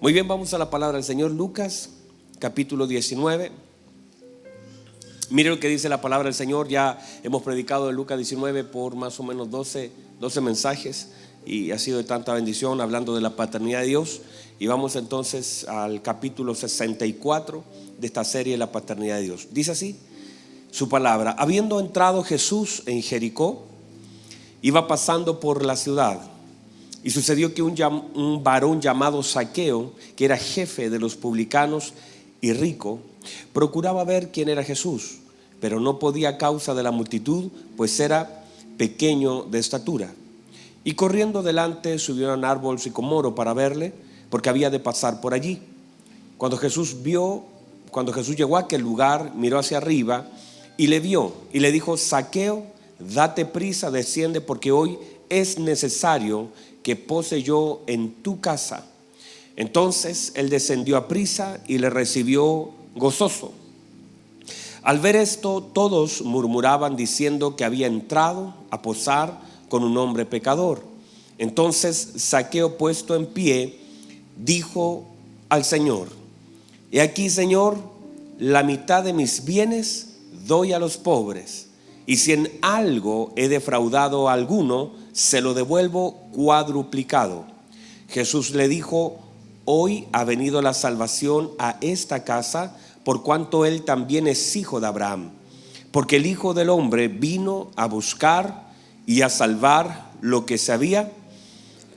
Muy bien, vamos a la palabra del Señor. Lucas capítulo 19. Mire lo que dice la palabra del Señor. Ya hemos predicado en Lucas 19 por más o menos 12 mensajes y ha sido de tanta bendición hablando de la paternidad de Dios. Y vamos entonces al capítulo 64 de esta serie, la paternidad de Dios. Dice así su palabra: habiendo entrado Jesús en Jericó, iba pasando por la ciudad. Y sucedió que un varón llamado Zaqueo, que era jefe de los publicanos y rico, procuraba ver quién era Jesús, pero no podía a causa de la multitud, pues era pequeño de estatura. Y corriendo delante subió a un árbol sicomoro para verle, porque había de pasar por allí. Cuando Jesús llegó a aquel lugar, miró hacia arriba y le vio y le dijo: Zaqueo, date prisa, desciende, porque hoy es necesario que pose yo en tu casa. Entonces él descendió a prisa y le recibió gozoso. Al ver esto, todos murmuraban diciendo que había entrado a posar con un hombre pecador. Entonces Zaqueo, puesto en pie, dijo al Señor: he aquí, Señor, la mitad de mis bienes doy a los pobres, y si en algo he defraudado a alguno, se lo devuelvo cuadruplicado. Jesús le dijo: hoy ha venido la salvación a esta casa, por cuanto él también es hijo de Abraham, porque el Hijo del Hombre vino a buscar y a salvar lo que se había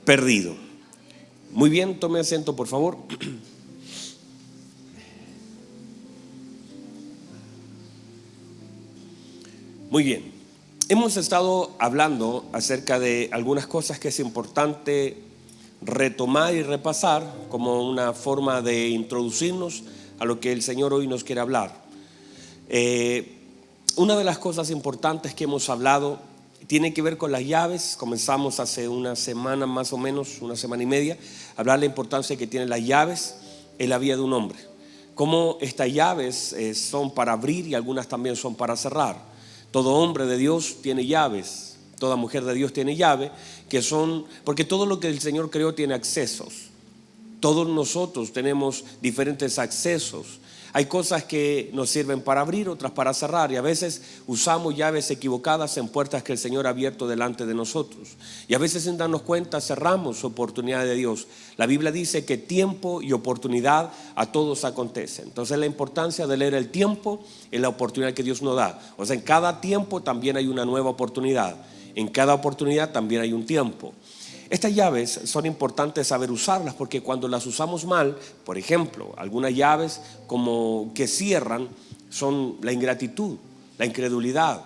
perdido. Muy bien, tome asiento, por favor. Muy bien. Hemos estado hablando acerca de algunas cosas que es importante retomar y repasar como una forma de introducirnos a lo que el Señor hoy nos quiere hablar. Una de las cosas importantes que hemos hablado tiene que ver con las llaves. Comenzamos hace una semana, más o menos, una semana y media, a hablar de la importancia que tienen las llaves en la vida de un hombre. Cómo estas llaves son para abrir y algunas también son para cerrar. Todo hombre de Dios tiene llaves, toda mujer de Dios tiene llave, que son, porque todo lo que el Señor creó tiene accesos. Todos nosotros tenemos diferentes accesos. Hay cosas que nos sirven para abrir, otras para cerrar, y a veces usamos llaves equivocadas en puertas que el Señor ha abierto delante de nosotros, y a veces sin darnos cuenta cerramos oportunidades de Dios. La Biblia dice que tiempo y oportunidad a todos acontecen. Entonces la importancia de leer el tiempo es la oportunidad que Dios nos da. O sea, en cada tiempo también hay una nueva oportunidad, en cada oportunidad también hay un tiempo. Estas llaves son importantes saber usarlas, porque cuando las usamos mal, por ejemplo, algunas llaves como que cierran son la ingratitud, la incredulidad,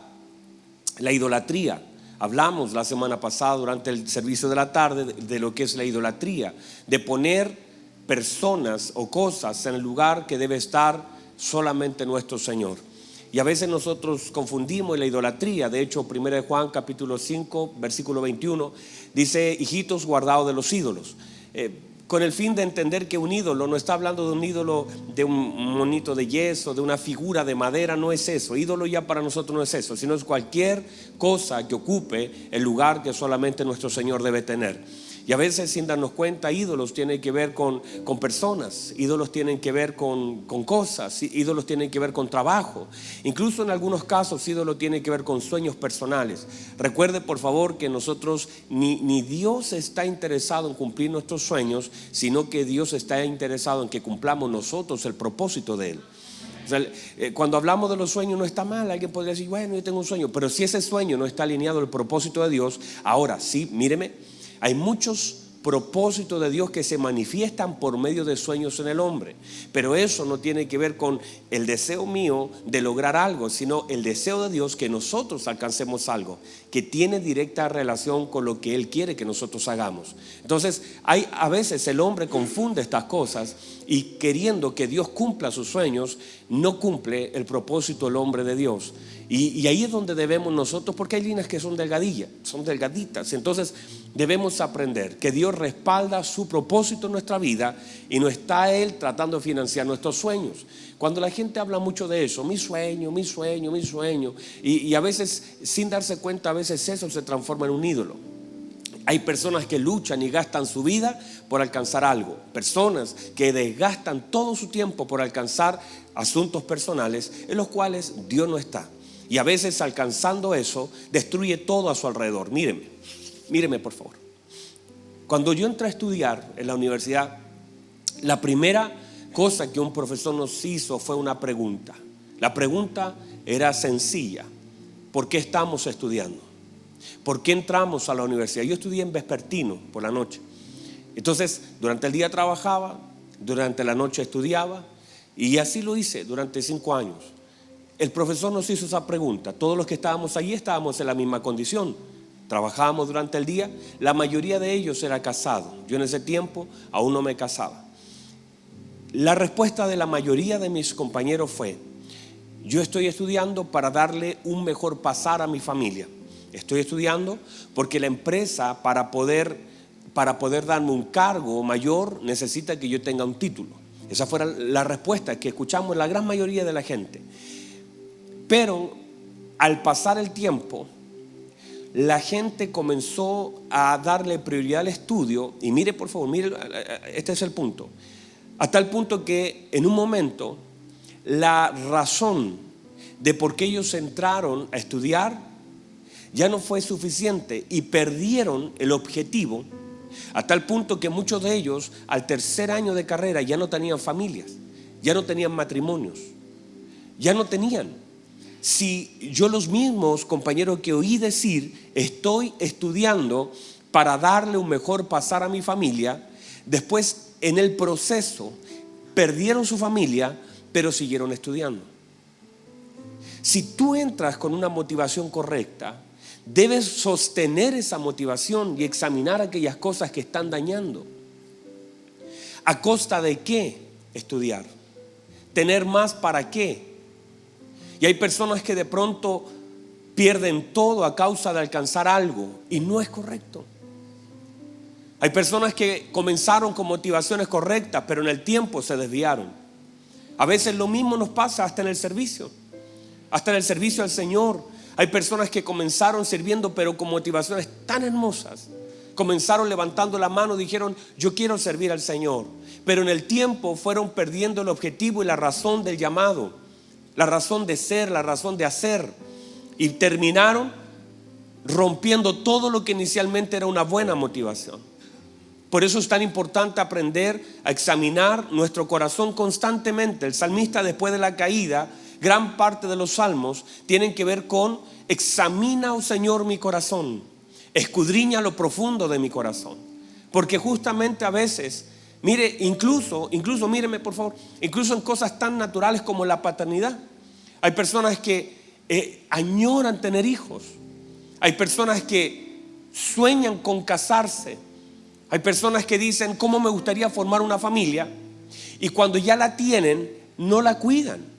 la idolatría. Hablamos la semana pasada durante el servicio de la tarde de lo que es la idolatría, de poner personas o cosas en el lugar que debe estar solamente nuestro Señor. Y a veces nosotros confundimos la idolatría. De hecho, 1 Juan capítulo 5 versículo 21 dice: hijitos, guardaos de los ídolos, con el fin de entender que un ídolo no está hablando de un ídolo, de un monito de yeso, de una figura de madera. No es eso. Ídolo ya para nosotros no es eso, sino es cualquier cosa que ocupe el lugar que solamente nuestro Señor debe tener. Y a veces, sin darnos cuenta, ídolos tienen que ver con personas, ídolos tienen que ver con cosas, ídolos tienen que ver con trabajo. Incluso en algunos casos, ídolos tienen que ver con sueños personales. Recuerde, por favor, que nosotros ni Dios está interesado en cumplir nuestros sueños, sino que Dios está interesado en que cumplamos nosotros el propósito de Él. O sea, cuando hablamos de los sueños no está mal. Alguien podría decir: bueno, yo tengo un sueño, pero si ese sueño no está alineado al propósito de Dios, ahora sí, míreme, hay muchos propósitos de Dios que se manifiestan por medio de sueños en el hombre, pero eso no tiene que ver con el deseo mío de lograr algo, sino el deseo de Dios que nosotros alcancemos algo que tiene directa relación con lo que Él quiere que nosotros hagamos. Entonces a veces el hombre confunde estas cosas y, queriendo que Dios cumpla sus sueños, no cumple el propósito del hombre de Dios. Y ahí es donde debemos nosotros, porque hay líneas que son delgaditas. Entonces debemos aprender que Dios respalda su propósito en nuestra vida y no está Él tratando de financiar nuestros sueños. Cuando la gente habla mucho de eso, mi sueño, y a veces sin darse cuenta, a veces eso se transforma en un ídolo. Hay personas que luchan y gastan su vida por alcanzar algo. Personas que desgastan todo su tiempo por alcanzar asuntos personales en los cuales Dios no está. Y a veces alcanzando eso, destruye todo a su alrededor. Míreme por favor. Cuando yo entré a estudiar en la universidad, la primera cosa que un profesor nos hizo fue una pregunta. La pregunta era sencilla: ¿por qué estamos estudiando? ¿Por qué entramos a la universidad? Yo estudié en vespertino por la noche. Entonces, durante el día trabajaba, durante la noche estudiaba, y así lo hice durante 5 años. El profesor nos hizo esa pregunta. Todos los que estábamos allí estábamos en la misma condición. Trabajábamos durante el día. La mayoría de ellos era casado. Yo en ese tiempo aún no me casaba. La respuesta de la mayoría de mis compañeros fue: yo estoy estudiando para darle un mejor pasar a mi familia. Estoy estudiando porque la empresa, para poder darme un cargo mayor, necesita que yo tenga un título. Esa fue la respuesta que escuchamos la gran mayoría de la gente. Pero al pasar el tiempo, la gente comenzó a darle prioridad al estudio. Y mire por favor, mire, este es el punto. A tal punto que en un momento la razón de por qué ellos entraron a estudiar ya no fue suficiente y perdieron el objetivo, a tal punto que muchos de ellos al tercer año de carrera ya no tenían familias, ya no tenían matrimonios, ya no tenían. Si yo, los mismos compañeros que oí decir estoy estudiando para darle un mejor pasar a mi familia, después en el proceso perdieron su familia, pero siguieron estudiando. Si tú entras con una motivación correcta, debes sostener esa motivación y examinar aquellas cosas que están dañando. ¿A costa de qué estudiar? ¿Tener más para qué? Y hay personas que de pronto pierden todo a causa de alcanzar algo, y no es correcto. Hay personas que comenzaron con motivaciones correctas, pero en el tiempo se desviaron. A veces lo mismo nos pasa hasta en el servicio al Señor. Hay personas que comenzaron sirviendo, pero con motivaciones tan hermosas. Comenzaron levantando la mano, dijeron: yo quiero servir al Señor. Pero en el tiempo fueron perdiendo el objetivo y la razón del llamado, la razón de ser, la razón de hacer. Y terminaron rompiendo todo lo que inicialmente era una buena motivación. Por eso es tan importante aprender a examinar nuestro corazón constantemente. El salmista, después de la caída, gran parte de los salmos tienen que ver con: examina, oh Señor, mi corazón, escudriña lo profundo de mi corazón. Porque justamente a veces, mire, incluso míreme por favor, incluso en cosas tan naturales como la paternidad, hay personas que añoran tener hijos. Hay personas que sueñan con casarse. Hay personas que dicen: ¿cómo me gustaría formar una familia? Y cuando ya la tienen, no la cuidan.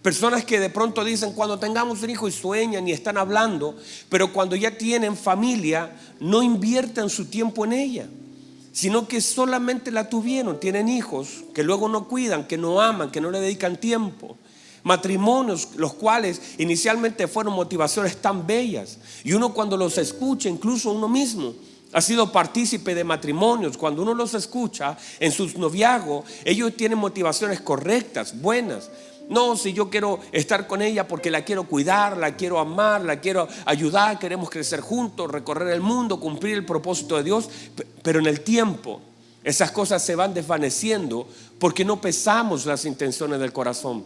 Personas que de pronto dicen: cuando tengamos un hijo, y sueñan y están hablando, pero cuando ya tienen familia, no invierten su tiempo en ella, sino que solamente la tuvieron, tienen hijos que luego no cuidan, que no aman, que no le dedican tiempo. Matrimonios los cuales inicialmente fueron motivaciones tan bellas, y uno cuando los escucha, incluso uno mismo ha sido partícipe de matrimonios, cuando uno los escucha en sus noviazgos, ellos tienen motivaciones correctas, buenas. No, si yo quiero estar con ella porque la quiero cuidar, la quiero amar, la quiero ayudar, queremos crecer juntos, recorrer el mundo, cumplir el propósito de Dios. Pero en el tiempo esas cosas se van desvaneciendo porque no pesamos las intenciones del corazón.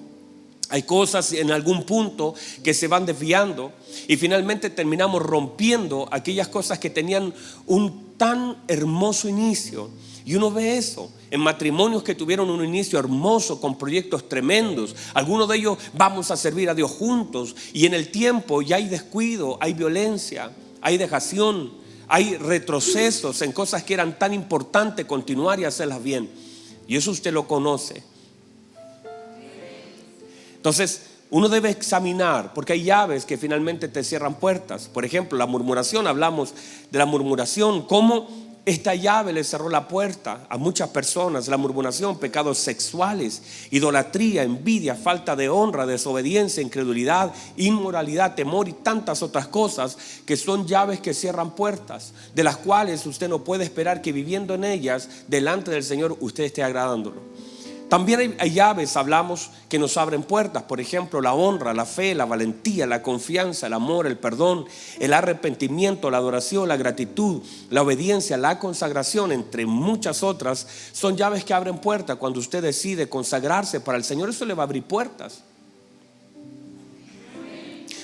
Hay cosas en algún punto que se van desviando y finalmente terminamos rompiendo aquellas cosas que tenían un tan hermoso inicio. Y uno ve eso en matrimonios que tuvieron un inicio hermoso, con proyectos tremendos. Algunos de ellos vamos a servir a Dios juntos, y en el tiempo ya hay descuido, hay violencia, hay dejación, hay retrocesos en cosas que eran tan importantes continuar y hacerlas bien. Y eso usted lo conoce. Entonces uno debe examinar, porque hay llaves que finalmente te cierran puertas. Por ejemplo, la murmuración. Hablamos de la murmuración, cómo Esta llave le cerró la puerta a muchas personas: la murmuración, pecados sexuales, idolatría, envidia, falta de honra, desobediencia, incredulidad, inmoralidad, temor y tantas otras cosas que son llaves que cierran puertas, de las cuales usted no puede esperar que viviendo en ellas delante del Señor usted esté agradándolo. También hay llaves, hablamos, que nos abren puertas. Por ejemplo, la honra, la fe, la valentía, la confianza, el amor, el perdón, el arrepentimiento, la adoración, la gratitud, la obediencia, la consagración, entre muchas otras. Son llaves que abren puertas. Cuando usted decide consagrarse para el Señor, eso le va a abrir puertas.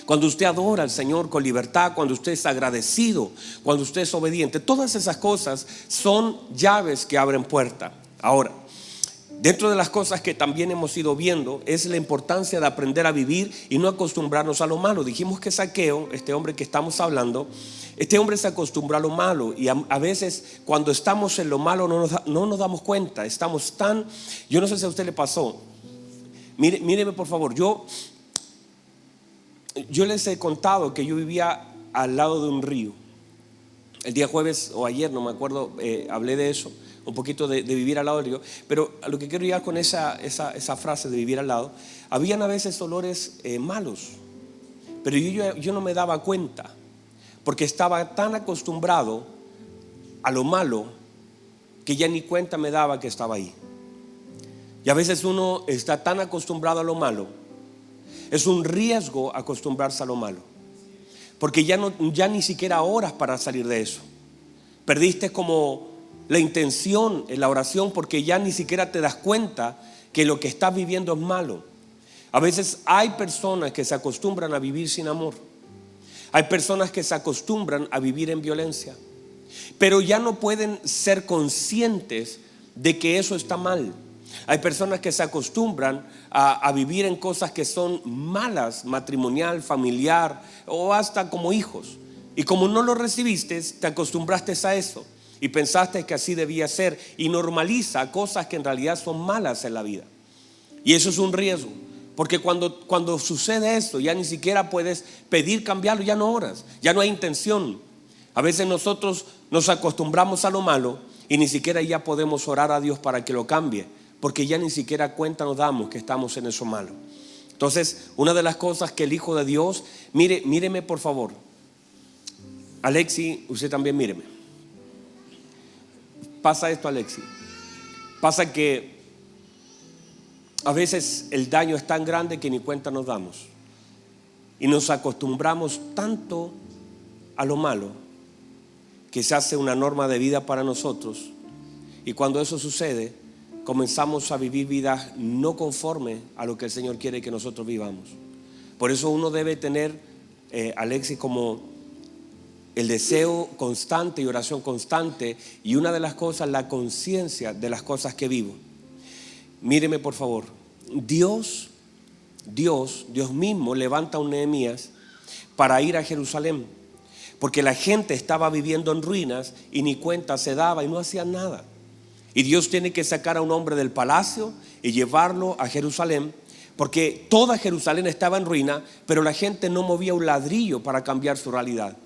Cuando usted adora al Señor con libertad, cuando usted es agradecido, cuando usted es obediente, todas esas cosas son llaves que abren puertas. Ahora, dentro de las cosas que también hemos ido viendo es la importancia de aprender a vivir y no acostumbrarnos a lo malo. Dijimos que Zaqueo, este hombre que estamos hablando, este hombre se acostumbró a lo malo, y a veces cuando estamos en lo malo no nos damos cuenta. Estamos tan, yo no sé si a usted le pasó. Míreme por favor, yo les he contado que yo vivía al lado de un río. El día jueves o ayer, no me acuerdo, hablé de eso, un poquito de vivir al lado del río. Pero a lo que quiero llegar con esa frase de vivir al lado, habían a veces olores malos, pero yo no me daba cuenta, porque estaba tan acostumbrado a lo malo que ya ni cuenta me daba que estaba ahí. Y a veces uno está tan acostumbrado a lo malo, es un riesgo acostumbrarse a lo malo, porque ya ni siquiera oras para salir de eso. Perdiste como la intención en la oración, porque ya ni siquiera te das cuenta que lo que estás viviendo es malo. A veces hay personas que se acostumbran a vivir sin amor. Hay personas que se acostumbran a vivir en violencia, pero ya no pueden ser conscientes de que eso está mal. Hay personas que se acostumbran a vivir en cosas que son malas, matrimonial, familiar o hasta como hijos. Y como no lo recibiste, te acostumbraste a eso y pensaste que así debía ser, y normaliza cosas que en realidad son malas en la vida. Y eso es un riesgo, porque cuando sucede eso, ya ni siquiera puedes pedir cambiarlo, ya no oras, ya no hay intención. A veces nosotros nos acostumbramos a lo malo y ni siquiera ya podemos orar a Dios para que lo cambie, porque ya ni siquiera cuenta nos damos que estamos en eso malo. Entonces, una de las cosas que el Hijo de Dios, míreme por favor, Alexi, usted también míreme. Pasa esto, Alexi. Pasa que a veces el daño es tan grande que ni cuenta nos damos, y nos acostumbramos tanto a lo malo que se hace una norma de vida para nosotros, y cuando eso sucede comenzamos a vivir vidas no conforme a lo que el Señor quiere que nosotros vivamos. Por eso uno debe tener, Alexis, como el deseo constante y oración constante, y una de las cosas, la conciencia de las cosas que vivo. Míreme por favor, Dios mismo levanta a un Nehemías para ir a Jerusalén, porque la gente estaba viviendo en ruinas y ni cuenta se daba y no hacían nada. Y Dios tiene que sacar a un hombre del palacio y llevarlo a Jerusalén, porque toda Jerusalén estaba en ruina, pero la gente no movía un ladrillo para cambiar su realidad.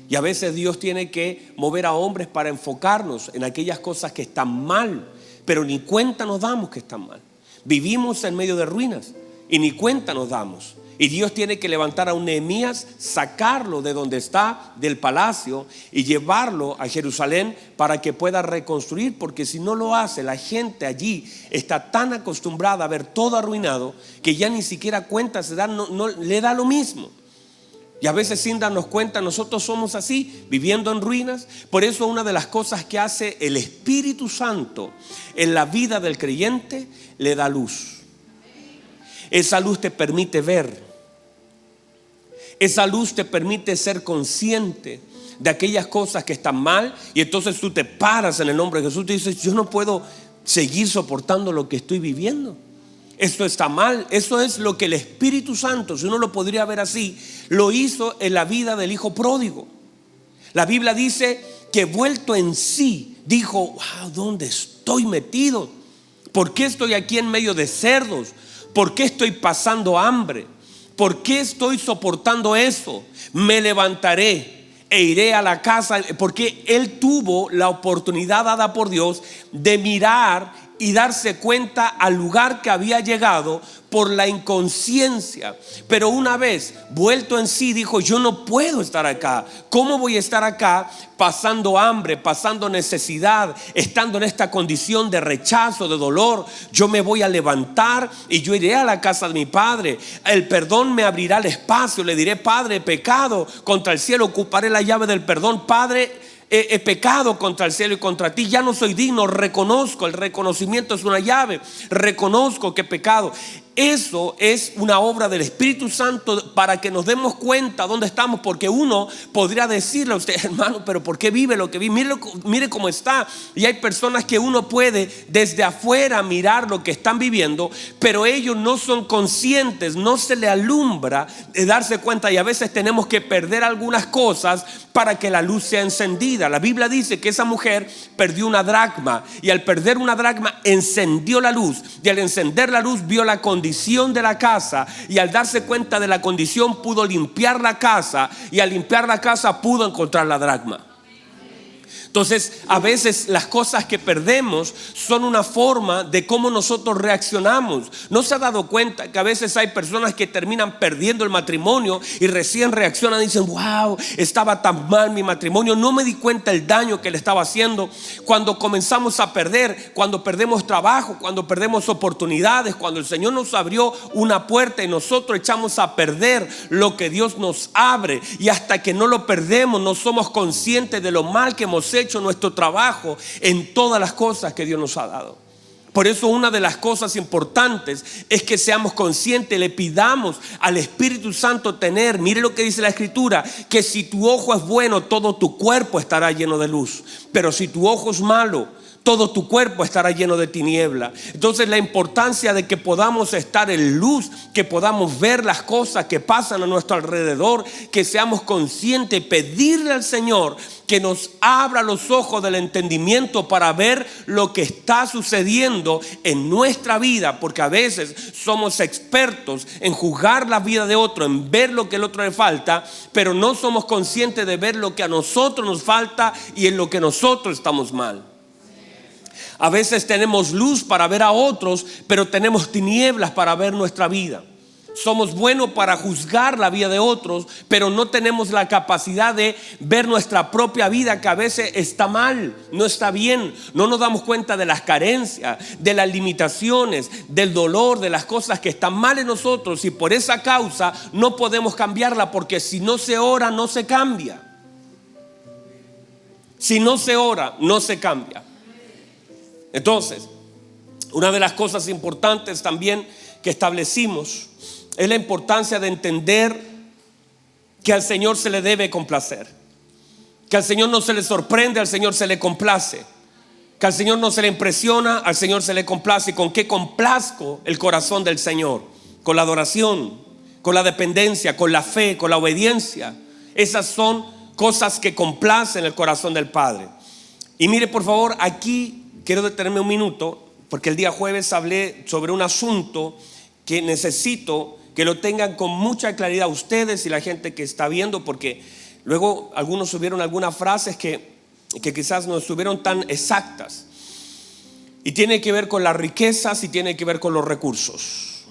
Y a veces Dios tiene que mover a hombres para enfocarnos en aquellas cosas que están mal, pero ni cuenta nos damos que están mal. Vivimos en medio de ruinas y ni cuenta nos damos. Y Dios tiene que levantar a un Nehemías, sacarlo de donde está, del palacio, y llevarlo a Jerusalén para que pueda reconstruir, porque si no lo hace, la gente allí está tan acostumbrada a ver todo arruinado que ya ni siquiera cuenta se da, no le da lo mismo. Y a veces, sin darnos cuenta, nosotros somos así, viviendo en ruinas. Por eso una de las cosas que hace el Espíritu Santo en la vida del creyente, le da luz. Esa luz te permite ver. Esa luz te permite ser consciente de aquellas cosas que están mal. Y entonces tú te paras en el nombre de Jesús y dices: yo no puedo seguir soportando lo que estoy viviendo. Esto está mal. Eso es lo que el Espíritu Santo, si uno lo podría ver así, lo hizo en la vida del hijo pródigo. La Biblia dice que vuelto en sí, dijo: wow, ¿dónde estoy metido? ¿Por qué estoy aquí en medio de cerdos? ¿Por qué estoy pasando hambre? ¿Por qué estoy soportando eso? Me levantaré e iré a la casa, porque él tuvo la oportunidad dada por Dios de mirar y darse cuenta al lugar que había llegado por la inconsciencia. Pero una vez vuelto en sí, dijo: yo no puedo estar acá. ¿Cómo voy a estar acá pasando hambre, pasando necesidad, estando en esta condición de rechazo, de dolor? Yo me voy a levantar y yo iré a la casa de mi padre. El perdón me abrirá el espacio. Le diré: Padre, he pecado contra el cielo. Ocuparé la llave del perdón. Padre, he pecado contra el cielo y contra ti, ya no soy digno. Reconozco, el reconocimiento es una llave. Reconozco que he pecado. Eso es una obra del Espíritu Santo para que nos demos cuenta dónde estamos, porque uno podría decirle a usted: hermano, pero ¿por qué vive lo que vive? Mire cómo está. Y hay personas que uno puede desde afuera mirar lo que están viviendo, pero ellos no son conscientes, no se le alumbra de darse cuenta, y a veces tenemos que perder algunas cosas para que la luz sea encendida. La Biblia dice que esa mujer perdió una dracma, y al perder una dracma encendió la luz, y al encender la luz vio la condición de la casa, y al darse cuenta de la condición pudo limpiar la casa, y al limpiar la casa pudo encontrar la dracma. Entonces, a veces las cosas que perdemos son una forma de cómo nosotros reaccionamos. ¿No se ha dado cuenta que a veces hay personas que terminan perdiendo el matrimonio y recién reaccionan y dicen: wow, estaba tan mal mi matrimonio, no me di cuenta el daño que le estaba haciendo? Cuando comenzamos a perder, cuando perdemos trabajo, cuando perdemos oportunidades, cuando el Señor nos abrió una puerta y nosotros echamos a perder lo que Dios nos abre, y hasta que no lo perdemos no somos conscientes de lo mal que hemos hecho nuestro trabajo en todas las cosas que Dios nos ha dado. Por eso una de las cosas importantes es que seamos conscientes, le pidamos al Espíritu Santo tener, mire lo que dice la Escritura, que si tu ojo es bueno, todo tu cuerpo estará lleno de luz, pero si tu ojo es malo, todo tu cuerpo estará lleno de tiniebla. Entonces, la importancia de que podamos estar en luz, que podamos ver las cosas que pasan a nuestro alrededor, que seamos conscientes, pedirle al Señor que nos abra los ojos del entendimiento para ver lo que está sucediendo en nuestra vida, porque a veces somos expertos en juzgar la vida de otro, en ver lo que al otro le falta, pero no somos conscientes de ver lo que a nosotros nos falta y en lo que nosotros estamos mal. A veces tenemos luz para ver a otros, pero tenemos tinieblas para ver nuestra vida. Somos buenos para juzgar la vida de otros, pero no tenemos la capacidad de ver nuestra propia vida, que a veces está mal, no está bien. No nos damos cuenta de las carencias, de las limitaciones, del dolor, de las cosas que están mal en nosotros, y por esa causa no podemos cambiarla, porque si no se ora, no se cambia. Si no se ora, no se cambia. Entonces, una de las cosas importantes también que establecimos es la importancia de entender que al Señor se le debe complacer, que al Señor no se le sorprende, al Señor se le complace, que al Señor no se le impresiona, al Señor se le complace. ¿Y con qué complazco el corazón del Señor? Con la adoración, con la dependencia, con la fe, con la obediencia. Esas son cosas que complacen el corazón del Padre. Y mire, por favor, aquí quiero detenerme un minuto, porque el día jueves hablé sobre un asunto que necesito que lo tengan con mucha claridad ustedes y la gente que está viendo, porque luego algunos subieron algunas frases que quizás no estuvieron tan exactas, y tiene que ver con las riquezas y tiene que ver con los recursos.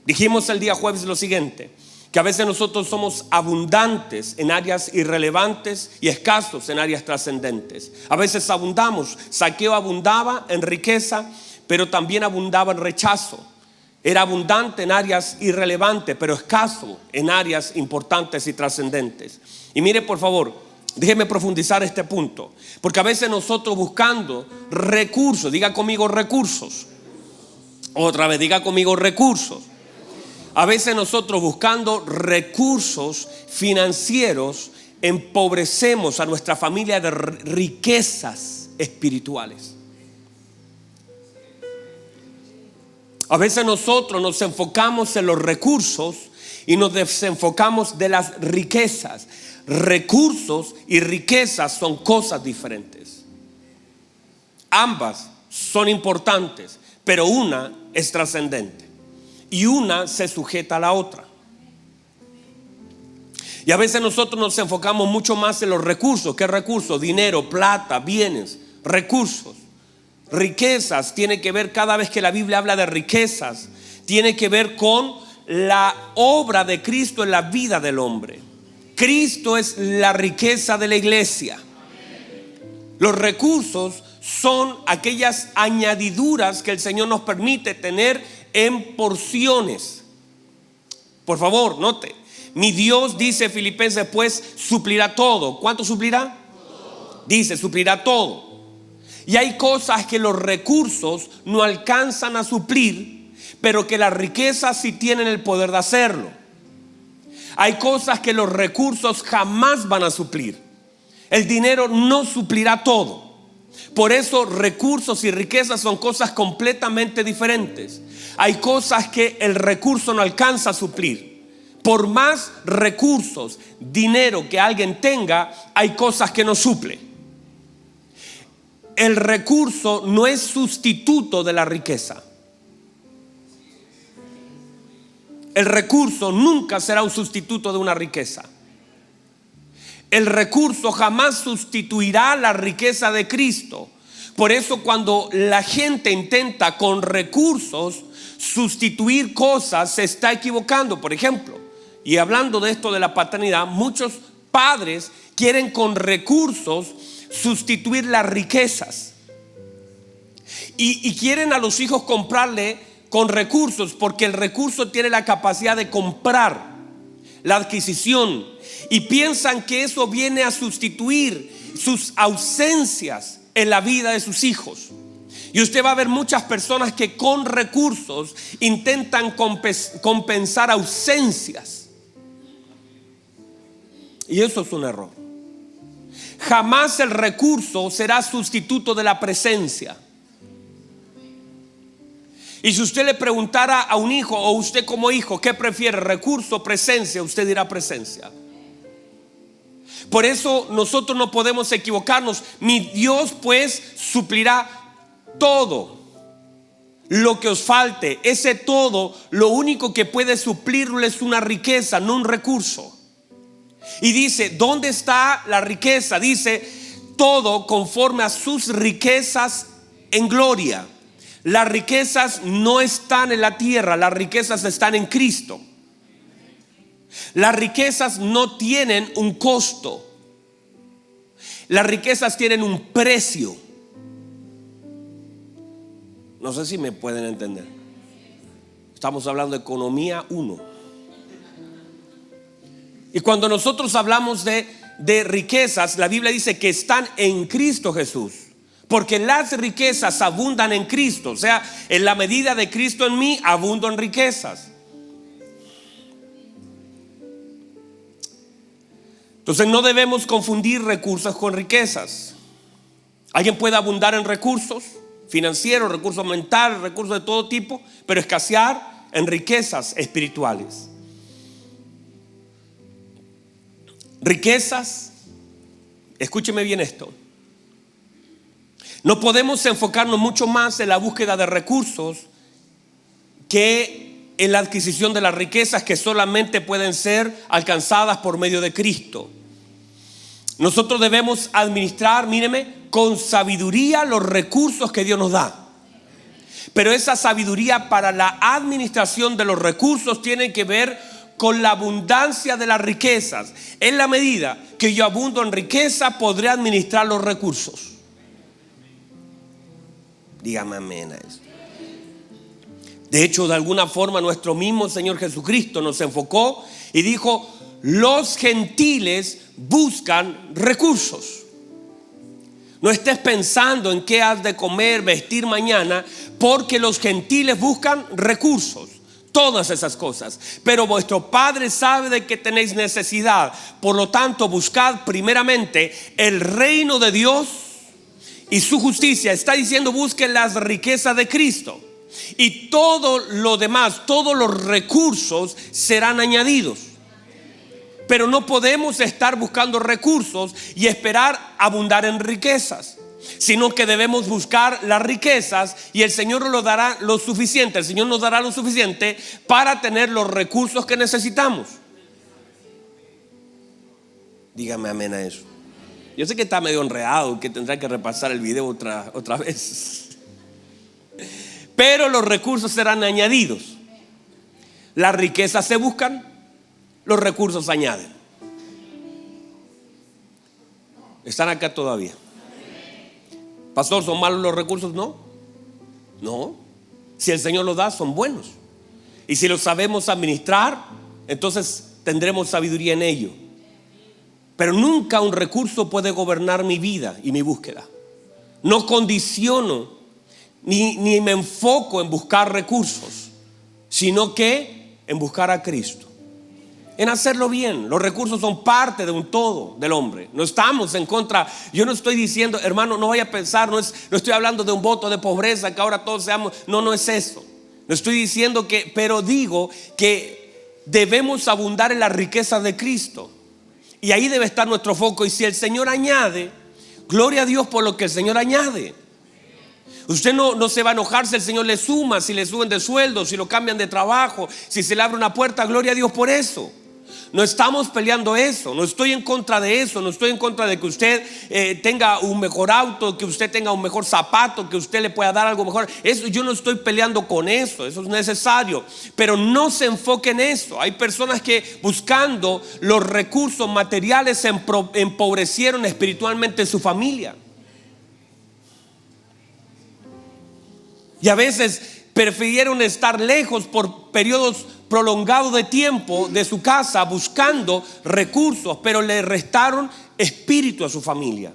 Dijimos el día jueves lo siguiente, que a veces nosotros somos abundantes en áreas irrelevantes y escasos en áreas trascendentes. A veces abundamos. Zaqueo abundaba en riqueza, pero también abundaba en rechazo. Era abundante en áreas irrelevantes, pero escaso en áreas importantes y trascendentes. Y mire, por favor, déjeme profundizar este punto, porque a veces nosotros buscando recursos, diga conmigo recursos. Otra vez, diga conmigo recursos. A veces nosotros buscando recursos financieros empobrecemos a nuestra familia de riquezas espirituales. A veces nosotros nos enfocamos en los recursos y nos desenfocamos de las riquezas. Recursos y riquezas son cosas diferentes. Ambas son importantes, pero una es trascendente y una se sujeta a la otra. Y a veces nosotros nos enfocamos mucho más en los recursos. ¿Qué recursos? Dinero, plata, bienes, recursos. Riquezas tiene que ver, cada vez que la Biblia habla de riquezas, tiene que ver con la obra de Cristo en la vida del hombre. Cristo es la riqueza de la iglesia. Los recursos son aquellas añadiduras que el Señor nos permite tener en porciones. Por favor, note, mi Dios, dice Filipenses, pues suplirá todo. ¿Cuánto suplirá? Todo. Dice, suplirá todo. Y hay cosas que los recursos no alcanzan a suplir, pero que las riquezas sí tienen el poder de hacerlo. Hay cosas que los recursos jamás van a suplir. El dinero no suplirá todo. Por eso recursos y riquezas son cosas completamente diferentes. Hay cosas que el recurso no alcanza a suplir. Por más recursos, dinero que alguien tenga, hay cosas que no suple. El recurso no es sustituto de la riqueza. El recurso nunca será un sustituto de una riqueza. El recurso jamás sustituirá la riqueza de Cristo. Por eso cuando la gente intenta con recursos sustituir cosas, se está equivocando. Por ejemplo, y hablando de esto de la paternidad, muchos padres quieren con recursos sustituir las riquezas. Y quieren a los hijos comprarle con recursos, porque el recurso tiene la capacidad de comprar, la adquisición. Y piensan que eso viene a sustituir sus ausencias en la vida de sus hijos. Y usted va a ver muchas personas que con recursos intentan compensar ausencias. Y eso es un error. Jamás el recurso será sustituto de la presencia. Y si usted le preguntara a un hijo, o usted como hijo, ¿qué prefiere, recurso o presencia? Usted dirá presencia. Por eso nosotros no podemos equivocarnos. Mi Dios pues suplirá todo lo que os falte. Ese todo, lo único que puede suplirlo es una riqueza, no un recurso. Y dice, ¿dónde está la riqueza? Dice, todo conforme a sus riquezas en gloria. Las riquezas no están en la tierra, las riquezas están en Cristo. Las riquezas no tienen un costo. Las riquezas tienen un precio. No sé si me pueden entender. Estamos hablando de economía 1. Y cuando nosotros hablamos de riquezas, la Biblia dice que están en Cristo Jesús. Porque las riquezas abundan en Cristo. O sea, en la medida de Cristo en mí, abundo en riquezas. Entonces no debemos confundir recursos con riquezas. Alguien puede abundar en recursos financieros, recursos mentales, recursos de todo tipo, pero escasear en riquezas espirituales. Riquezas, escúcheme bien esto. No podemos enfocarnos mucho más en la búsqueda de recursos que en la adquisición de las riquezas que solamente pueden ser alcanzadas por medio de Cristo. Nosotros debemos administrar, míreme, con sabiduría los recursos que Dios nos da. Pero esa sabiduría para la administración de los recursos tiene que ver con la abundancia de las riquezas. En la medida que yo abundo en riqueza, podré administrar los recursos. Dígame amén a eso. De hecho, de alguna forma nuestro mismo Señor Jesucristo nos enfocó y dijo: los gentiles buscan recursos. No estés pensando en qué has de comer, vestir mañana, porque los gentiles buscan recursos. Todas esas cosas. Pero vuestro Padre sabe de que tenéis necesidad. Por lo tanto, buscad primeramente el reino de Dios y su justicia. Está diciendo, busquen las riquezas de Cristo. Y todo lo demás, todos los recursos serán añadidos. Pero no podemos estar buscando recursos y esperar abundar en riquezas, sino que debemos buscar las riquezas y el Señor nos dará lo suficiente. El Señor nos dará lo suficiente para tener los recursos que necesitamos. Dígame amén a eso. Yo sé que está medio enredado, que tendrá que repasar el video otra vez. Pero los recursos serán añadidos. Las riquezas se buscan, los recursos se añaden. ¿Están acá todavía? Pastor, ¿son malos los recursos? No. No. Si el Señor los da, son buenos. Y si los sabemos administrar, entonces tendremos sabiduría en ello. Pero nunca un recurso puede gobernar mi vida y mi búsqueda. No condiciono ni me enfoco en buscar recursos, sino que en buscar a Cristo, en hacerlo bien. Los recursos son parte de un todo del hombre. No estamos en contra. Yo no estoy diciendo, hermano, no vaya a pensar, no estoy hablando de un voto de pobreza, que ahora todos seamos. No es eso. No estoy diciendo que, pero digo que debemos abundar en la riqueza de Cristo. Y ahí debe estar nuestro foco. Y si el Señor añade, gloria a Dios por lo que el Señor añade. Usted no se va a enojar si el Señor le suma, si le suben de sueldo, si lo cambian de trabajo, si se le abre una puerta. Gloria a Dios por eso. No estamos peleando eso. No estoy en contra de eso. No estoy en contra de que usted tenga un mejor auto, que usted tenga un mejor zapato, que usted le pueda dar algo mejor. Eso, yo no estoy peleando con eso. Eso es necesario. Pero no se enfoque en eso. Hay personas que buscando los recursos materiales empobrecieron espiritualmente su familia. Y a veces prefirieron estar lejos por periodos prolongados de tiempo de su casa buscando recursos, pero le restaron espíritu a su familia.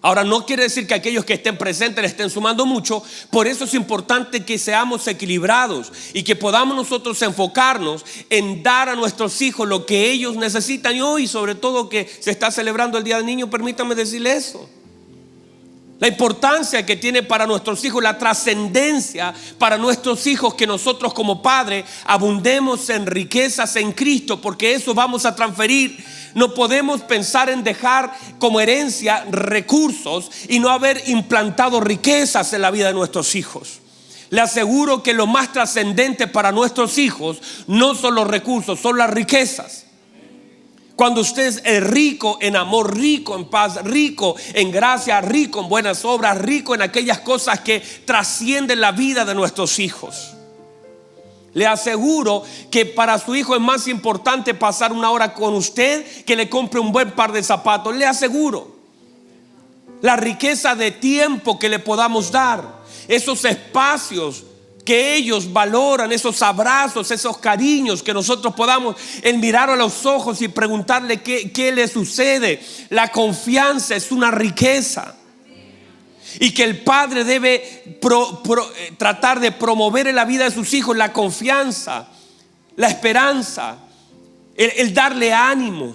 Ahora, no quiere decir que aquellos que estén presentes le estén sumando mucho. Por eso es importante que seamos equilibrados y que podamos nosotros enfocarnos en dar a nuestros hijos lo que ellos necesitan. Y hoy, sobre todo que se está celebrando el Día del Niño, permítame decirle eso. La importancia que tiene para nuestros hijos, la trascendencia para nuestros hijos, que nosotros como padres abundemos en riquezas en Cristo, porque eso vamos a transferir. No podemos pensar en dejar como herencia recursos y no haber implantado riquezas en la vida de nuestros hijos. Le aseguro que lo más trascendente para nuestros hijos no son los recursos, son las riquezas. Cuando usted es rico en amor, rico en paz, rico en gracia, rico en buenas obras, rico en aquellas cosas que trascienden la vida de nuestros hijos. Le aseguro que para su hijo es más importante pasar una hora con usted que le compre un buen par de zapatos. Le aseguro. La riqueza de tiempo que le podamos dar, esos espacios que ellos valoran, esos abrazos, esos cariños que nosotros podamos mirar a los ojos y preguntarle qué le sucede. La confianza es una riqueza y que el padre debe tratar de promover en la vida de sus hijos la confianza, la esperanza, el darle ánimo,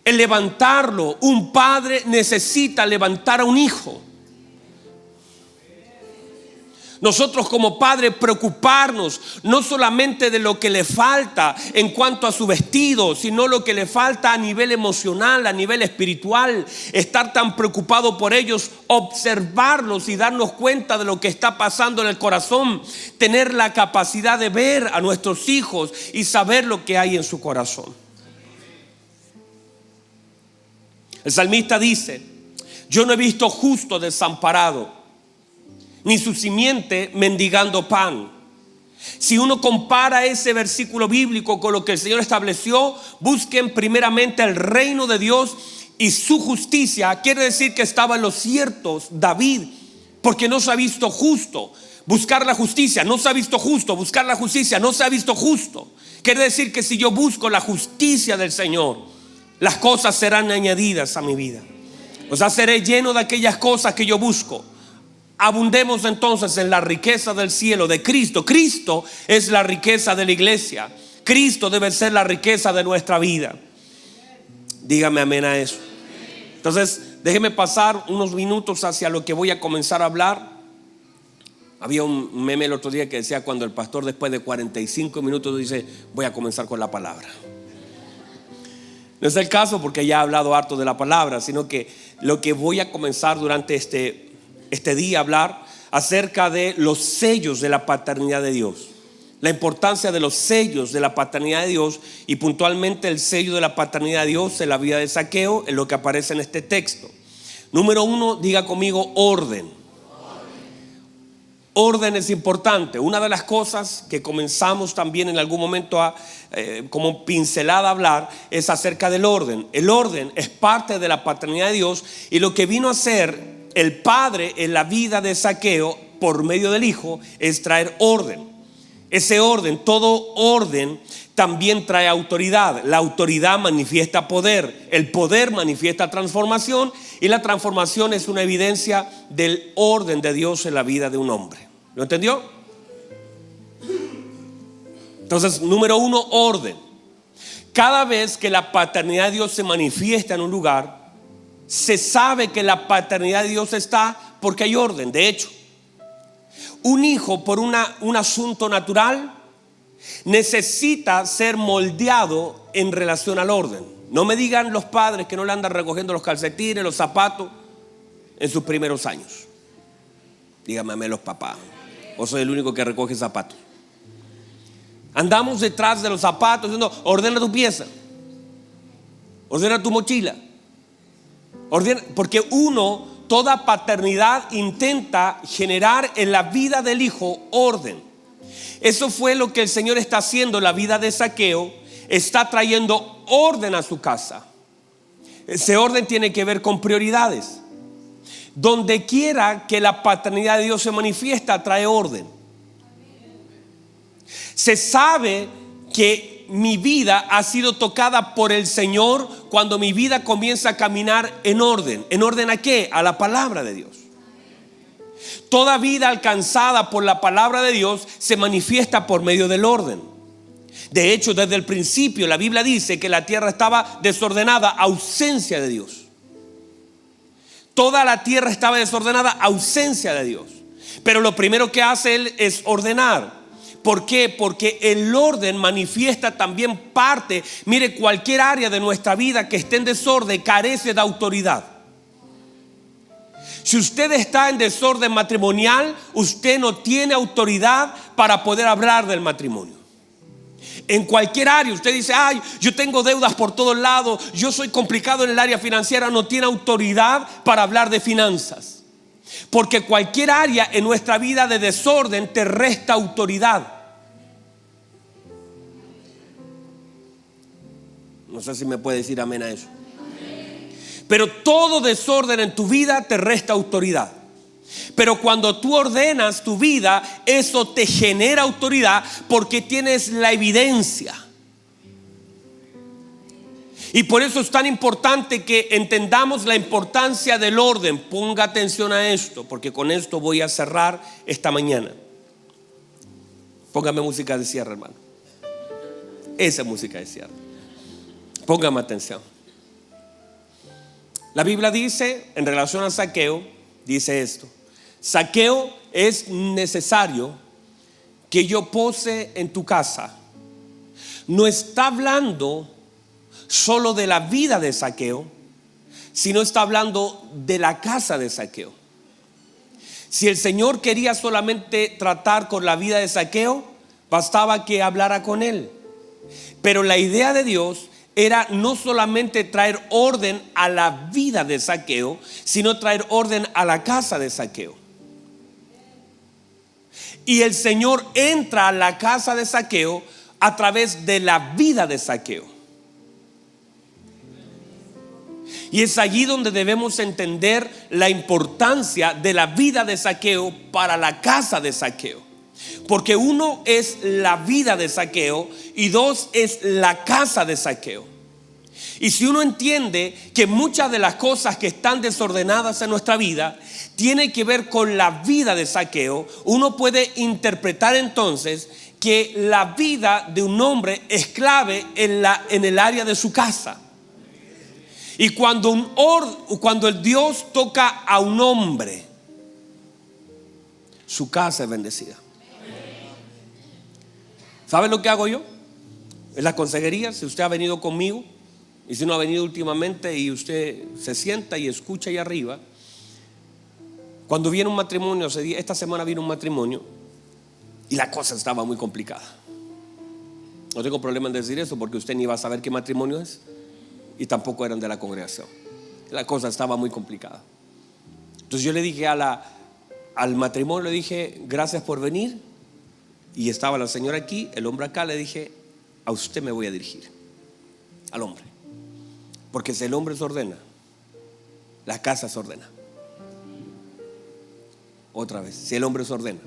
el levantarlo. Un padre necesita levantar a un hijo. Nosotros como padres preocuparnos no solamente de lo que le falta en cuanto a su vestido, sino lo que le falta a nivel emocional, a nivel espiritual. Estar tan preocupado por ellos, observarlos y darnos cuenta de lo que está pasando en el corazón. Tener la capacidad de ver a nuestros hijos y saber lo que hay en su corazón. El salmista dice: yo no he visto justo desamparado, ni su simiente mendigando pan. Si uno compara ese versículo bíblico con lo que el Señor estableció, busquen primeramente el reino de Dios y su justicia. Quiere decir que estaba en los ciertos David, porque no se ha visto justo buscar la justicia, no se ha visto justo buscar la justicia, no se ha visto justo. Quiere decir que si yo busco la justicia del Señor, las cosas serán añadidas a mi vida. O sea, seré lleno de aquellas cosas que yo busco. Abundemos entonces en la riqueza del cielo de Cristo. Cristo es la riqueza de la iglesia. Cristo debe ser la riqueza de nuestra vida. Dígame amén a eso. Entonces, déjeme pasar unos minutos hacia lo que voy a comenzar a hablar. Había un meme el otro día que decía: cuando el pastor después de 45 minutos dice: voy a comenzar con la palabra. No es el caso, porque ya he hablado harto de la palabra, sino que lo que voy a comenzar durante este día a hablar acerca de los sellos de la paternidad de Dios. la importancia de los sellos de la paternidad de Dios, y puntualmente el sello de la paternidad de Dios en la vida de Zaqueo, en lo que aparece en este texto. Número 1, diga conmigo: orden. Orden es importante. Una de las cosas que comenzamos también en algún momento como pincelada a hablar es acerca del orden. El orden es parte de la paternidad de Dios, y lo que vino a hacer el Padre en la vida de Zaqueo por medio del Hijo es traer orden. Ese orden, todo orden también trae autoridad. La autoridad manifiesta poder, el poder manifiesta transformación, y la transformación es una evidencia del orden de Dios en la vida de un hombre. ¿Lo entendió? Entonces, número 1, orden. Cada vez que la paternidad de Dios se manifiesta en un lugar, se sabe que la paternidad de Dios está porque hay orden. De hecho, un hijo por un asunto natural necesita ser moldeado en relación al orden. No me digan los padres que no le andan recogiendo los calcetines, los zapatos en sus primeros años. Dígame a mí los papás. ¿O soy el único que recoge zapatos? Andamos detrás de los zapatos diciendo: ordena tu pieza, ordena tu mochila, ordena, porque toda paternidad intenta generar en la vida del hijo orden. Eso fue lo que el Señor está haciendo en la vida de Zaqueo. Está trayendo orden a su casa. Ese orden tiene que ver con prioridades. Donde quiera que la paternidad de Dios se manifiesta, trae orden. Se sabe que mi vida ha sido tocada por el Señor cuando mi vida comienza a caminar en orden. ¿En orden a qué? A la palabra de Dios. Toda vida alcanzada por la palabra de Dios se manifiesta por medio del orden. De hecho, desde el principio la Biblia dice que la tierra estaba desordenada, ausencia de Dios. Toda la tierra estaba desordenada, ausencia de Dios. Pero lo primero que hace Él es ordenar. ¿Por qué? Porque el orden manifiesta también parte. Mire, cualquier área de nuestra vida que esté en desorden carece de autoridad. Si usted está en desorden matrimonial, usted no tiene autoridad para poder hablar del matrimonio. En cualquier área, usted dice: ay, yo tengo deudas por todos lados, yo soy complicado en el área financiera. No tiene autoridad para hablar de finanzas, porque cualquier área en nuestra vida de desorden te resta autoridad. No sé si me puede decir amén a eso. Pero todo desorden en tu vida te resta autoridad. Pero cuando tú ordenas tu vida, eso te genera autoridad, porque tienes la evidencia. Y por eso es tan importante que entendamos la importancia del orden. Ponga atención a esto, porque con esto voy a cerrar esta mañana. Póngame música de cierre, hermano. Esa música de cierre. Póngame atención. La Biblia dice en relación a Zaqueo, dice esto: Zaqueo, es necesario que yo pose en tu casa. No está hablando solo de la vida de Zaqueo, sino está hablando de la casa de Zaqueo. Si el Señor quería solamente tratar con la vida de Zaqueo, bastaba que hablara con él. Pero la idea de Dios era no solamente traer orden a la vida de Zaqueo, sino traer orden a la casa de Zaqueo. Y el Señor entra a la casa de Zaqueo a través de la vida de Zaqueo. Y es allí donde debemos entender la importancia de la vida de Zaqueo para la casa de Zaqueo. Porque uno es la vida de Zaqueo y dos es la casa de Zaqueo. Y si uno entiende que muchas de las cosas que están desordenadas en nuestra vida tiene que ver con la vida de Zaqueo, uno puede interpretar entonces que la vida de un hombre es clave en el área de su casa. Y cuando el Dios toca a un hombre, su casa es bendecida. ¿Sabe lo que hago yo? En las consejerías, si usted ha venido conmigo y si no ha venido últimamente, y usted se sienta y escucha ahí arriba, cuando viene un matrimonio, esta semana vino un matrimonio y la cosa estaba muy complicada. No tengo problema en decir eso porque usted ni va a saber qué matrimonio es y tampoco eran de la congregación. La cosa estaba muy complicada. Entonces yo le dije al matrimonio, le dije, gracias por venir. Y estaba la señora aquí, el hombre acá. Le dije, a usted me voy a dirigir, al hombre, porque si el hombre se ordena, la casa se ordena. Otra vez, si el hombre se ordena,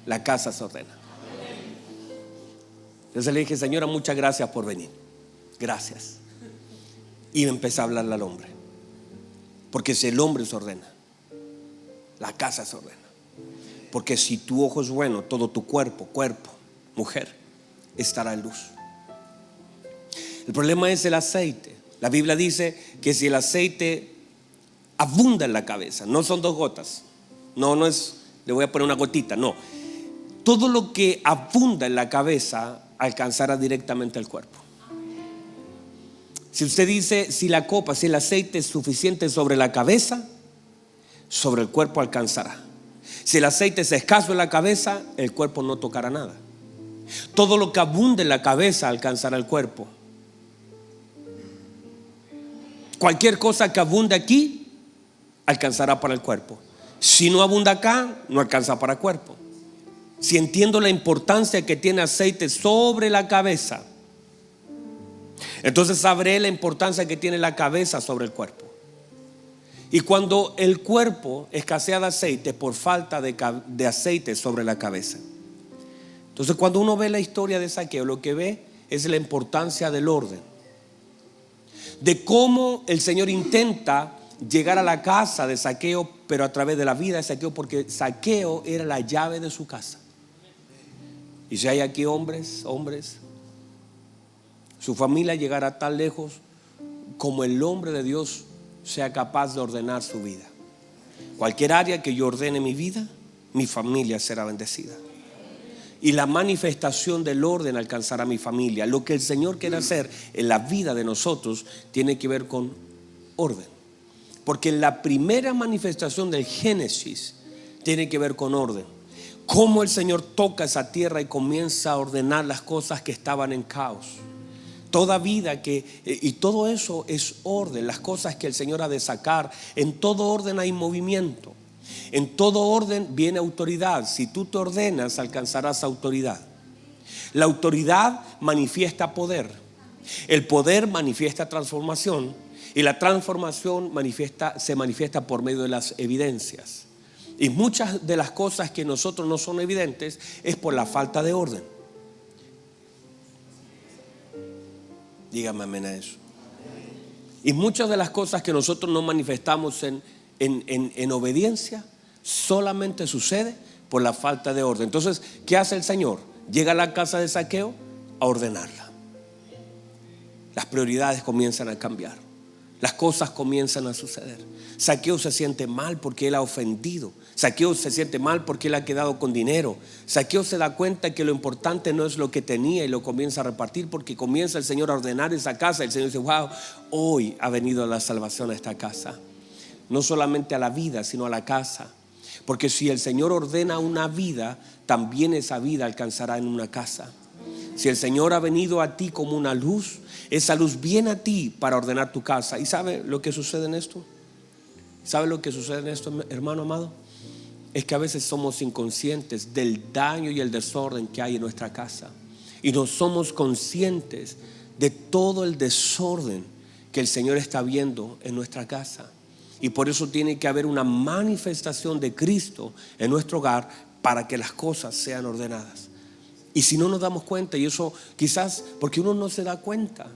la casa se ordena. Entonces le dije, señora, muchas gracias por venir. Gracias. Y empecé a hablarle al hombre, porque si el hombre se ordena, la casa se ordena. Porque si tu ojo es bueno, todo tu cuerpo, mujer, estará en luz. El problema es el aceite. La Biblia dice que si el aceite abunda en la cabeza, no son 2 gotas, no es, le voy a poner una gotita, no. Todo lo que abunda en la cabeza alcanzará directamente el cuerpo. Si usted dice, si la copa, si el aceite es suficiente sobre la cabeza, sobre el cuerpo alcanzará. Si el aceite es escaso en la cabeza, el cuerpo no tocará nada. Todo lo que abunde en la cabeza alcanzará el cuerpo. Cualquier cosa que abunde aquí alcanzará para el cuerpo. Si no abunda acá, no alcanza para el cuerpo. Si entiendo la importancia que tiene aceite sobre la cabeza, entonces sabré la importancia que tiene la cabeza sobre el cuerpo. Y cuando el cuerpo escasea de aceite por falta de aceite sobre la cabeza. Entonces cuando uno ve la historia de Zaqueo, lo que ve es la importancia del orden, de cómo el Señor intenta llegar a la casa de Zaqueo, pero a través de la vida de Zaqueo, porque Zaqueo era la llave de su casa. Y si hay aquí hombres, su familia llegará tan lejos como el hombre de Dios sea capaz de ordenar su vida. Cualquier área que yo ordene mi vida, mi familia será bendecida. Y la manifestación del orden alcanzará a mi familia. Lo que el Señor quiere hacer en la vida de nosotros tiene que ver con orden. Porque la primera manifestación del Génesis tiene que ver con orden. Cómo el Señor toca esa tierra y comienza a ordenar las cosas que estaban en caos. Toda vida y todo eso es orden. Las cosas que el Señor ha de sacar, en todo orden hay movimiento. En todo orden viene autoridad. Si tú te ordenas, alcanzarás autoridad. La autoridad manifiesta poder. El poder manifiesta transformación. Y la transformación se manifiesta por medio de las evidencias. Y muchas de las cosas que nosotros no son evidentes es por la falta de orden. Dígame amén a eso. Y muchas de las cosas que nosotros no manifestamos en obediencia solamente sucede por la falta de orden. Entonces, ¿qué hace el Señor? Llega a la casa de Zaqueo a ordenarla. Las prioridades comienzan a cambiar. Las cosas comienzan a suceder. Zaqueo se siente mal porque él ha ofendido. Zaqueo se siente mal porque él ha quedado con dinero. Zaqueo se da cuenta que lo importante no es lo que tenía y lo comienza a repartir, porque comienza el Señor a ordenar esa casa. El Señor dice, wow, hoy ha venido la salvación a esta casa. No solamente a la vida, sino a la casa. Porque si el Señor ordena una vida, también esa vida alcanzará en una casa. Si el Señor ha venido a ti como una luz, esa luz viene a ti para ordenar tu casa. ¿Y sabe lo que sucede en esto? ¿Sabe lo que sucede en esto, hermano amado? Es que a veces somos inconscientes del daño y el desorden que hay en nuestra casa. Y no somos conscientes de todo el desorden que el Señor está viendo en nuestra casa. Y por eso tiene que haber una manifestación de Cristo en nuestro hogar para que las cosas sean ordenadas. Y si no nos damos cuenta, y eso quizás porque uno no se da cuenta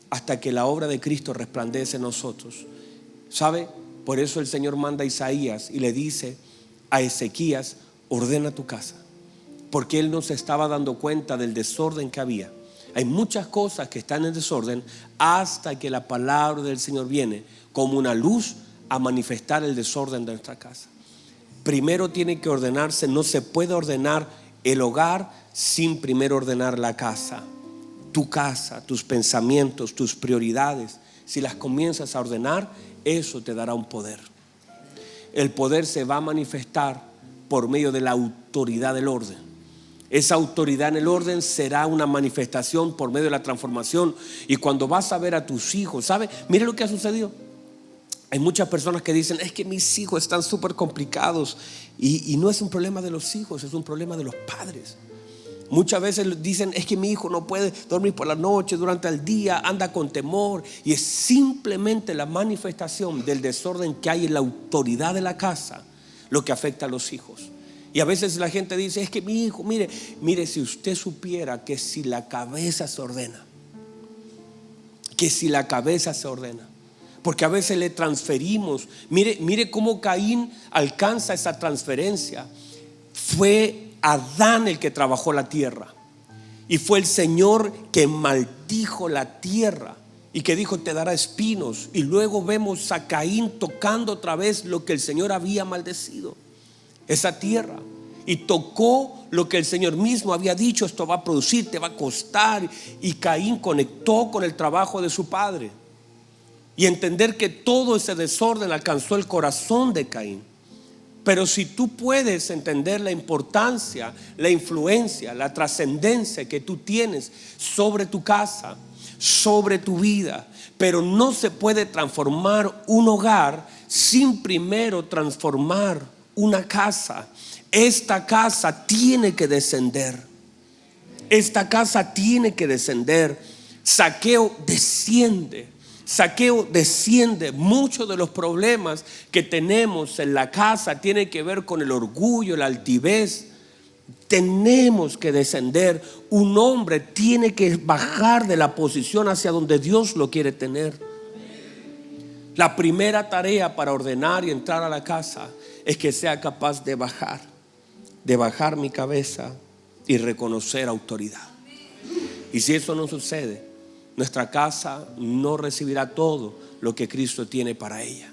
hasta que la obra de Cristo resplandece en nosotros. ¿Sabe? Por eso el Señor manda a Isaías y le dice a Ezequías, ordena tu casa. Porque él no se estaba dando cuenta del desorden que había. Hay muchas cosas que están en desorden hasta que la palabra del Señor viene como una luz a manifestar el desorden de nuestra casa. Primero tiene que ordenarse. No se puede ordenar el hogar sin primero ordenar la casa. Tu casa, tus pensamientos, tus prioridades, si las comienzas a ordenar, eso te dará un poder. El poder se va a manifestar por medio de la autoridad del orden. Esa autoridad en el orden será una manifestación por medio de la transformación. Y cuando vas a ver a tus hijos, ¿sabe? Mire lo que ha sucedido. Hay muchas personas que dicen: es que mis hijos están súper complicados. Y no es un problema de los hijos, es un problema de los padres. Muchas veces dicen: es que mi hijo no puede dormir por la noche, durante el día anda con temor. Y es simplemente la manifestación del desorden que hay en la autoridad de la casa lo que afecta a los hijos. Y a veces la gente dice: es que mi hijo, mire, si usted supiera que si la cabeza se ordena, porque a veces le transferimos. Mire cómo Caín alcanza esa transferencia. Fue Adán el que trabajó la tierra, y fue el Señor que maldijo la tierra y que dijo: te dará espinos. Y luego vemos a Caín tocando otra vez lo que el Señor había maldecido, esa tierra, y tocó lo que el Señor mismo había dicho: esto va a producir, te va a costar. Y Caín conectó con el trabajo de su padre, y entender que todo ese desorden alcanzó el corazón de Caín. Pero si tú puedes entender la importancia, la influencia, la trascendencia que tú tienes sobre tu casa, sobre tu vida, pero no se puede transformar un hogar sin primero transformar una casa. Esta casa tiene que descender. Esta casa tiene que descender. Zaqueo desciende. Muchos de los problemas que tenemos en la casa tienen que ver con el orgullo, la altivez. Tenemos que descender. Un hombre tiene que bajar de la posición hacia donde Dios lo quiere tener. La primera tarea para ordenar y entrar a la casa es que sea capaz de bajar mi cabeza y reconocer autoridad. Y si eso no sucede, nuestra casa no recibirá todo lo que Cristo tiene para ella.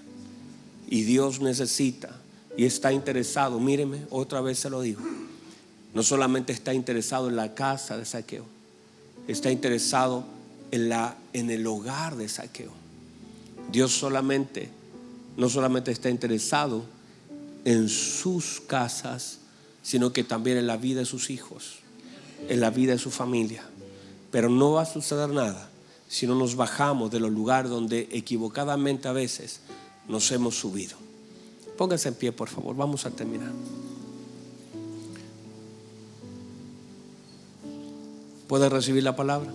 Y Dios necesita y está interesado, míreme, otra vez se lo digo, no solamente está interesado en la casa de Zaqueo, está interesado en el hogar de Zaqueo. Dios no solamente está interesado en sus casas, sino que también en la vida de sus hijos, en la vida de su familia. Pero no va a suceder nada si no nos bajamos de los lugares donde equivocadamente a veces nos hemos subido. Póngase en pie, por favor, vamos a terminar. ¿Puede recibir la palabra?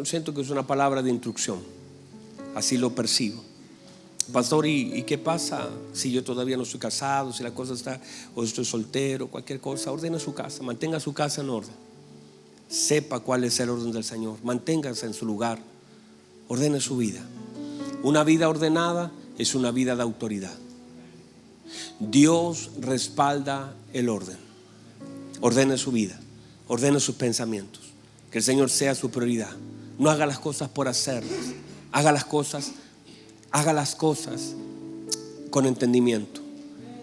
Siento que es una palabra de instrucción, así lo percibo. Pastor, ¿y qué pasa si yo todavía no estoy casado, si la cosa está, o estoy soltero, cualquier cosa? Ordene su casa, mantenga su casa en orden. Sepa cuál es el orden del Señor, manténgase en su lugar, ordene su vida. Una vida ordenada es una vida de autoridad. Dios respalda el orden. Ordene su vida, ordene sus pensamientos, que el Señor sea su prioridad. No haga las cosas por hacerlas, haga las cosas con entendimiento.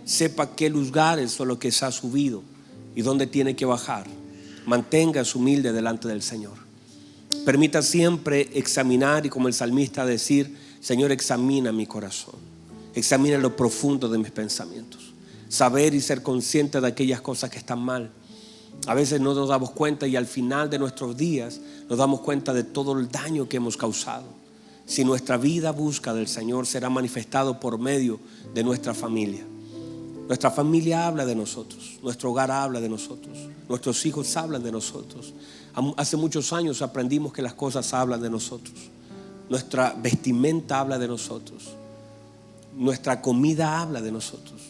Sepa qué lugares son los que se ha subido y dónde tiene que bajar. Manténgase humilde delante del Señor. Permita siempre examinar y, como el salmista, decir: Señor, examina mi corazón, examina lo profundo de mis pensamientos. Saber y ser consciente de aquellas cosas que están mal. A veces no nos damos cuenta, y al final de nuestros días nos damos cuenta de todo el daño que hemos causado. Si nuestra vida busca del Señor, será manifestado por medio de nuestra familia. Nuestra familia habla de nosotros, nuestro hogar habla de nosotros, nuestros hijos hablan de nosotros. Hace muchos años aprendimos que las cosas hablan de nosotros. Nuestra vestimenta habla de nosotros, nuestra comida habla de nosotros,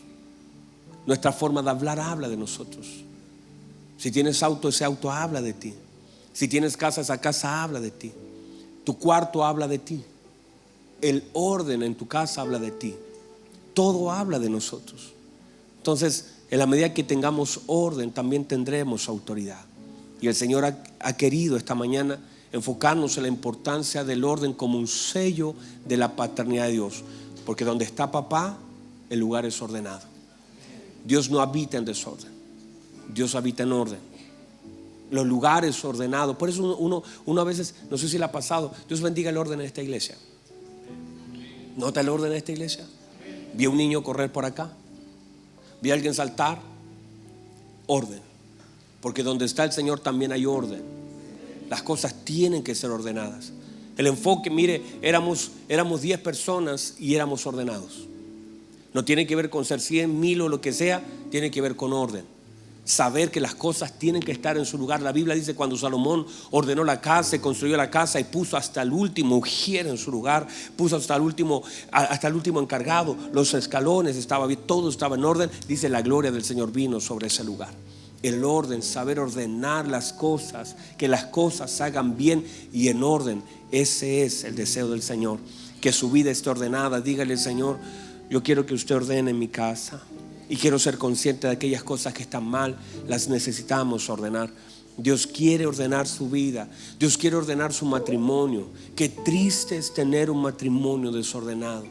nuestra forma de hablar habla de nosotros. Si tienes auto, ese auto habla de ti. Si tienes casa, esa casa habla de ti. Tu cuarto habla de ti. El orden en tu casa habla de ti. Todo habla de nosotros. Entonces, en la medida que tengamos orden, también tendremos autoridad. Y el Señor ha querido esta mañana enfocarnos en la importancia del orden como un sello de la paternidad de Dios. Porque donde está papá, el lugar es ordenado. Dios no habita en desorden, Dios habita en orden. Los lugares ordenados. Por eso uno a veces, no sé si le ha pasado, Dios bendiga el orden en esta iglesia. ¿Nota el orden en esta iglesia? Vi a un niño correr por acá, vi a alguien saltar. Orden. Porque donde está el Señor también hay orden. Las cosas tienen que ser ordenadas. El enfoque, mire, éramos 10 personas y éramos ordenados. No tiene que ver con ser 100, 1000 o lo que sea, tiene que ver con orden. Saber que las cosas tienen que estar en su lugar. La Biblia dice cuando Salomón ordenó la casa y construyó la casa y puso hasta el último ujier en su lugar, puso hasta el último encargado, los escalones, estaba bien, todo estaba en orden. Dice la gloria del Señor vino sobre ese lugar. El orden, saber ordenar las cosas, que las cosas se hagan bien y en orden. Ese es el deseo del Señor, que su vida esté ordenada. Dígale: Señor, yo quiero que usted ordene mi casa y quiero ser consciente de aquellas cosas que están mal, las necesitamos ordenar. Dios quiere ordenar su vida, Dios quiere ordenar su matrimonio. Qué triste es tener un matrimonio desordenado.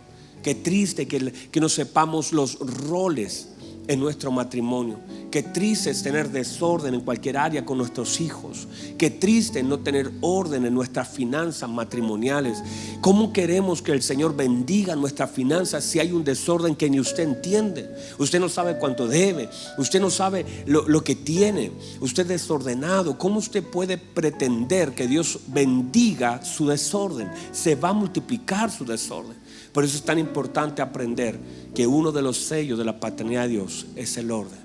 Qué triste que no sepamos los roles en nuestro matrimonio. Qué triste es tener desorden en cualquier área con nuestros hijos. Qué triste no tener orden en nuestras finanzas matrimoniales. ¿Cómo queremos que el Señor bendiga nuestras finanzas si hay un desorden que ni usted entiende? Usted no sabe cuánto debe, usted no sabe lo que tiene, usted es desordenado. ¿Cómo usted puede pretender que Dios bendiga su desorden? Se va a multiplicar su desorden. Por eso es tan importante aprender que uno de los sellos de la paternidad de Dios es el orden.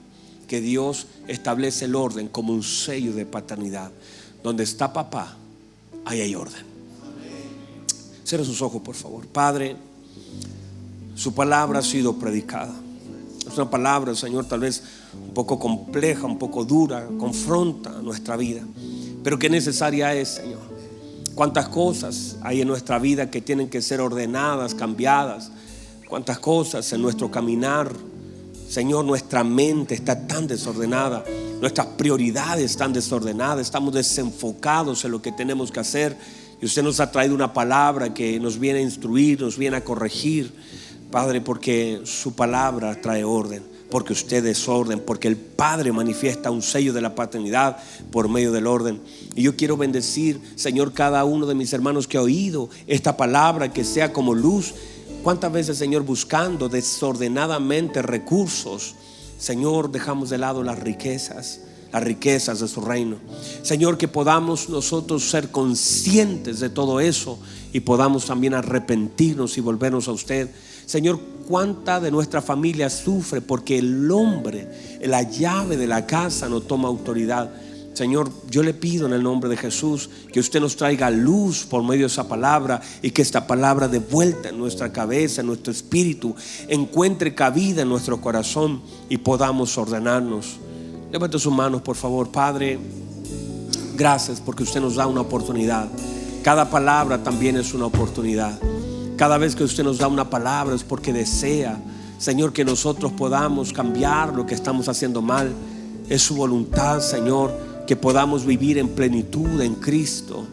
Que Dios establece el orden como un sello de paternidad. Donde está papá, ahí hay orden. Cierra sus ojos, por favor. Padre, su palabra ha sido predicada. Es una palabra, Señor, tal vez un poco compleja, un poco dura, confronta nuestra vida, pero qué necesaria es, Señor. Cuántas cosas hay en nuestra vida que tienen que ser ordenadas, cambiadas. Cuántas cosas en nuestro caminar, Señor, nuestra mente está tan desordenada, nuestras prioridades están desordenadas, estamos desenfocados en lo que tenemos que hacer. Y usted nos ha traído una palabra que nos viene a instruir, nos viene a corregir, Padre, porque su palabra trae orden, porque usted es orden, porque el Padre manifiesta un sello de la paternidad por medio del orden. Y yo quiero bendecir, Señor, cada uno de mis hermanos que ha oído esta palabra, que sea como luz. ¿Cuántas veces, Señor, buscando desordenadamente recursos, Señor, dejamos de lado las riquezas de su reino? Señor, que podamos nosotros ser conscientes de todo eso y podamos también arrepentirnos y volvernos a usted. Señor, cuánta de nuestra familia sufre porque el hombre, la llave de la casa, no toma autoridad. Señor, yo le pido en el nombre de Jesús que usted nos traiga luz por medio de esa palabra, y que esta palabra de vuelta en nuestra cabeza, en nuestro espíritu, encuentre cabida en nuestro corazón y podamos ordenarnos. Levante sus manos, por favor. Padre, gracias porque usted nos da una oportunidad. Cada palabra también es una oportunidad. Cada vez que usted nos da una palabra es porque desea, Señor, que nosotros podamos cambiar lo que estamos haciendo mal. Es su voluntad, Señor, que podamos vivir en plenitud en Cristo.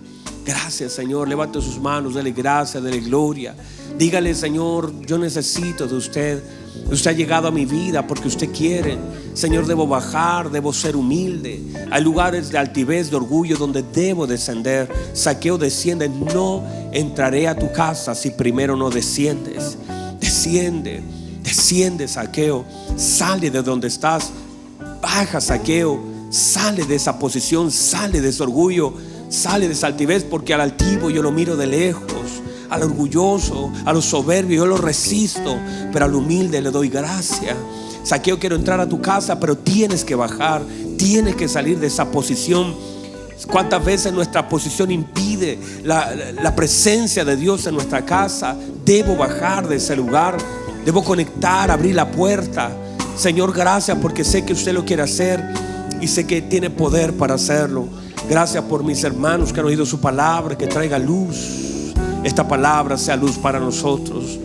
Gracias, Señor. Levante sus manos, dele gracia, dele gloria. Dígale: Señor, yo necesito de usted. Usted ha llegado a mi vida porque usted quiere. Señor, debo bajar, debo ser humilde. Hay lugares de altivez, de orgullo, donde debo descender. Zaqueo, desciende. No entraré a tu casa si primero no desciendes. Desciende, desciende, Zaqueo. Sale de donde estás. Baja, Zaqueo. Sale de esa posición, sale de ese orgullo, sale de esa altivez, porque al altivo yo lo miro de lejos, al orgulloso, a los soberbios yo lo resisto, pero al humilde le doy gracia. Zaqueo, quiero entrar a tu casa, pero tienes que bajar, tienes que salir de esa posición. ¿Cuántas veces nuestra posición impide la presencia de Dios en nuestra casa? Debo bajar de ese lugar, debo conectar, abrir la puerta. Señor, gracias porque sé que usted lo quiere hacer y sé que tiene poder para hacerlo. Gracias por mis hermanos que han oído su palabra, que traiga luz. Esta palabra sea luz para nosotros.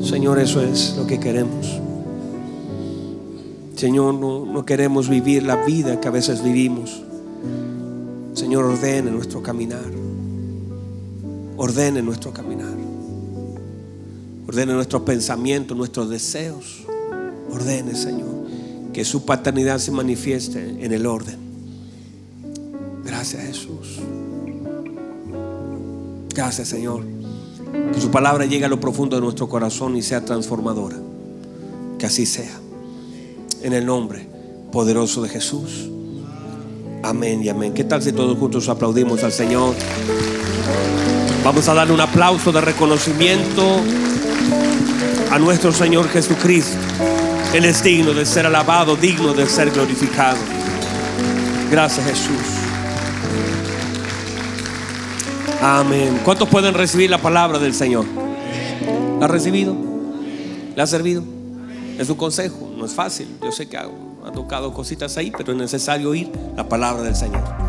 Señor, eso es lo que queremos. Señor, no queremos vivir la vida que a veces vivimos. Señor, ordene nuestro caminar. Ordene nuestro caminar. Ordene nuestros pensamientos, nuestros deseos. Ordene, Señor, que su paternidad se manifieste en el orden. Gracias, Jesús. Gracias, Señor. Que su palabra llegue a lo profundo de nuestro corazón y sea transformadora. Que así sea. En el nombre poderoso de Jesús. Amén y amén. ¿Qué tal si todos juntos aplaudimos al Señor? Vamos a darle un aplauso de reconocimiento a nuestro Señor Jesucristo. Él es digno de ser alabado, digno de ser glorificado. Gracias, Jesús. Amén. ¿Cuántos pueden recibir la palabra del Señor? ¿La ha recibido? ¿Le ha servido? Es un consejo, no es fácil. Yo sé que ha tocado cositas ahí, pero es necesario oír la palabra del Señor.